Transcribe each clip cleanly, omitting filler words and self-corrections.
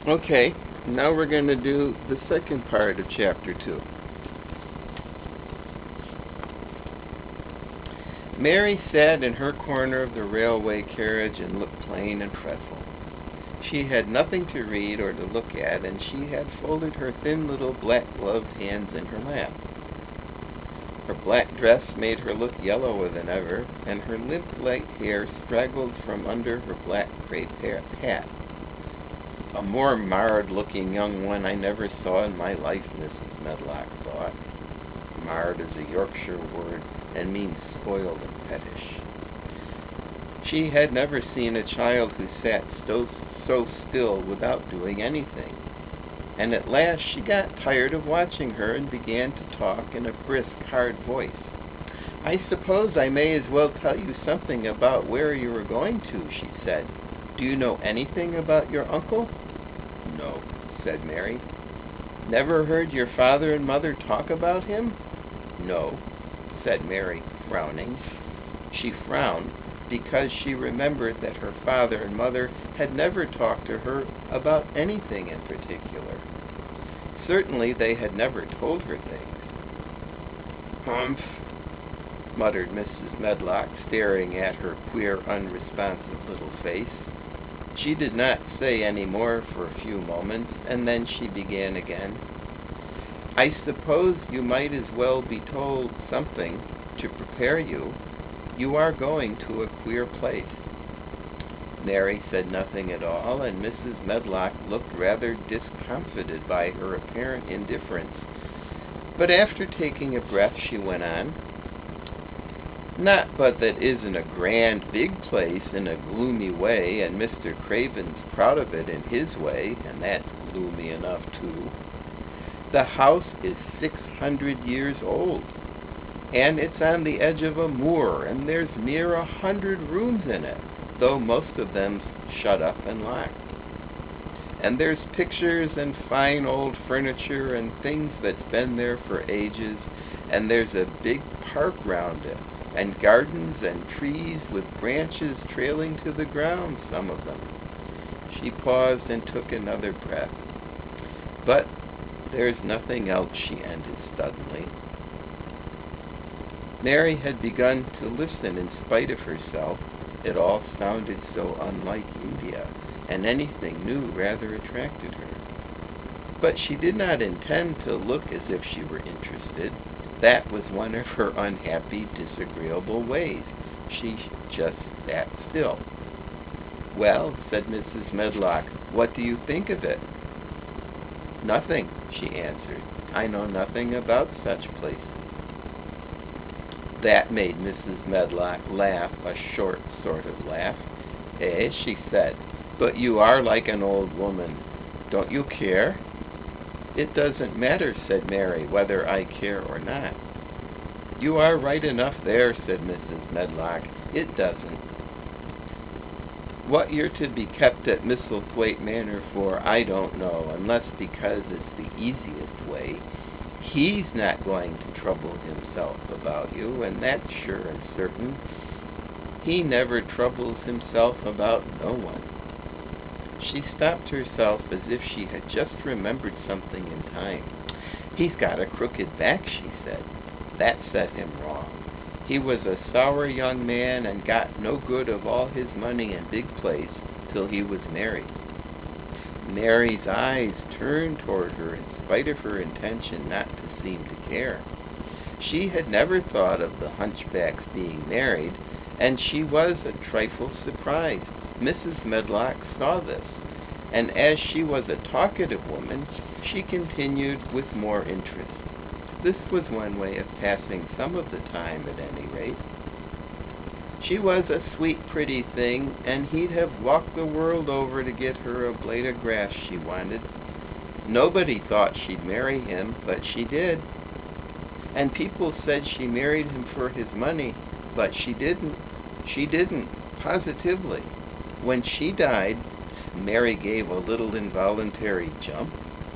Okay, now we're going to do the second part of chapter 2. Mary sat in her corner of the railway carriage and looked plain and fretful. She had nothing to read or to look at, and she had folded her thin little black-gloved hands in her lap. Her black dress made her look yellower than ever, and her limp light hair straggled from under her black crepe hat. A more marred-looking young one I never saw in my life, Mrs. Medlock thought. Marred is a Yorkshire word and means spoiled and pettish. She had never seen a child who sat so still without doing anything. And at last she got tired of watching her and began to talk in a brisk, hard voice. "I suppose I may as well tell you something about where you were going to," she said. "Do you know anything about your uncle?" "No," said Mary. "Never heard your father and mother talk about him?" "No," said Mary, frowning. She frowned because she remembered that her father and mother had never talked to her about anything in particular. Certainly they had never told her things. "Humph," muttered Mrs. Medlock, staring at her queer, unresponsive little face. She did not say any more for a few moments, and then she began again. "I suppose you might as well be told something to prepare you. You are going to a queer place." Mary said nothing at all, and Mrs. Medlock looked rather discomfited by her apparent indifference. But after taking a breath, she went on. "Not but that isn't a grand big place in a gloomy way, and Mr. Craven's proud of it in his way, and that's gloomy enough too. The house is 600 years old, and it's on the edge of a moor, and there's near 100 rooms in it, though most of them's shut up and locked. And there's pictures and fine old furniture and things that's been there for ages, and there's a big park round it, and gardens and trees with branches trailing to the ground, some of them." She paused and took another breath. "But there's nothing else," she ended suddenly. Mary had begun to listen in spite of herself. It all sounded so unlike India, and anything new rather attracted her. But she did not intend to look as if she were interested. That was one of her unhappy, disagreeable ways. She just sat still. "Well," said Mrs. Medlock, "what do you think of it?" "Nothing," she answered. "I know nothing about such places." That made Mrs. Medlock laugh, a short sort of laugh. "Eh?" she said. "But you are like an old woman. Don't you care?" "It doesn't matter," said Mary, "whether I care or not." "You are right enough there," said Mrs. Medlock. "It doesn't. What you're to be kept at Misselthwaite Manor for, I don't know, unless because it's the easiest way. He's not going to trouble himself about you, and that's sure and certain. He never troubles himself about no one." She stopped herself as if she had just remembered something in time. "He's got a crooked back," she said. That set him wrong. He was a sour young man and got no good of all his money and big place till he was married. Mary's eyes turned toward her in spite of her intention not to seem to care. She had never thought of the hunchback's being married, and she was a trifle surprised. Mrs. Medlock saw this, and as she was a talkative woman, she continued with more interest. This was one way of passing some of the time, at any rate. She was a sweet, pretty thing, and he'd have walked the world over to get her a blade of grass she wanted. Nobody thought she'd marry him, but she did. And people said she married him for his money, but she didn't. She didn't, positively. When she died," Mary gave a little involuntary jump.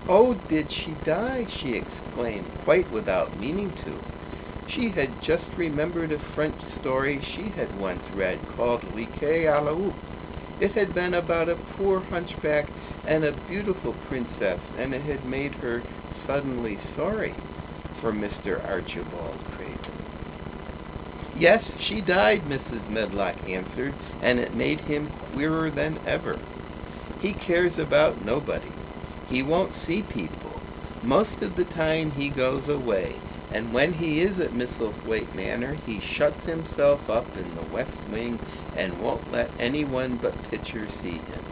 "Oh, did she die?" she exclaimed, quite without meaning to. She had just remembered a French story she had once read called Riquet à la Houppe, It had been about a poor hunchback and a beautiful princess, and it had made her suddenly sorry for Mr. Archibald Craven. "Yes, she died," Mrs. Medlock answered, and it made him queerer than ever. "He cares about nobody. He won't see people. Most of the time he goes away, and when he is at Misselthwaite Manor, he shuts himself up in the west wing and won't let anyone but Pitcher see him.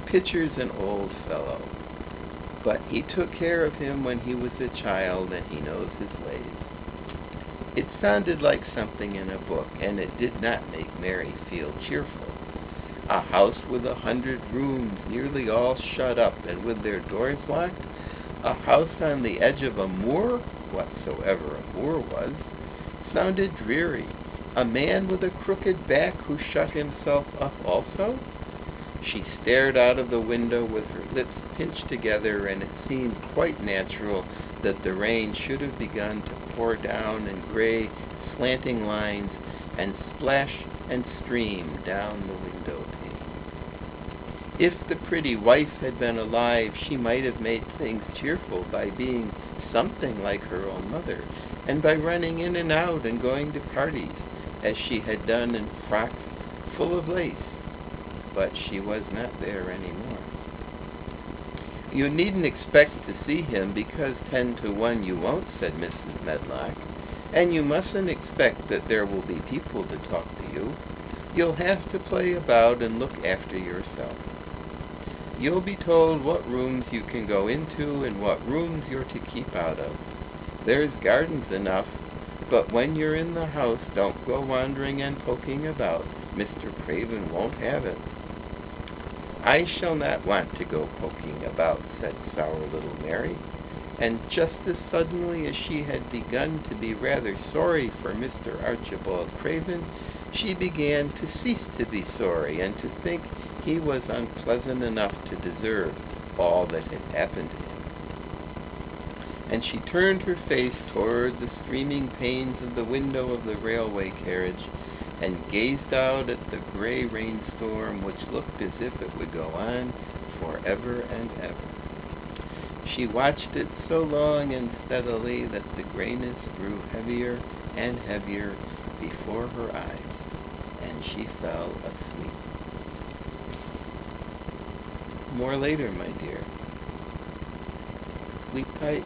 Pitcher's an old fellow, but he took care of him when he was a child, and he knows his ways." It sounded like something in a book, and it did not make Mary feel cheerful. A house with 100 rooms, nearly all shut up and with their doors locked? A house on the edge of a moor, whatsoever a moor was, sounded dreary. A man with a crooked back who shut himself up also? She stared out of the window with her lips pinched together, and it seemed quite natural that the rain should have begun to pour down in gray, slanting lines and splash and stream down the window pane. If the pretty wife had been alive, she might have made things cheerful by being something like her own mother, and by running in and out and going to parties, as she had done in frocks full of lace. But she was not there anymore. "You needn't expect to see him, because 10 to 1 you won't," said Mrs. Medlock. "And you mustn't expect that there will be people to talk to you. You'll have to play about and look after yourself. You'll be told what rooms you can go into and what rooms you're to keep out of. There's gardens enough, but when you're in the house, don't go wandering and poking about. Mr. Craven won't have it." "I shall not want to go poking about," said sour little Mary. And just as suddenly as she had begun to be rather sorry for Mr. Archibald Craven, she began to cease to be sorry and to think he was unpleasant enough to deserve all that had happened to him. And she turned her face toward the streaming panes of the window of the railway carriage and gazed out at the gray rainstorm, which looked as if it would go on forever and ever. She watched it so long and steadily that the grayness grew heavier and heavier before her eyes, and she fell asleep. More later, my dear. Sleep tight.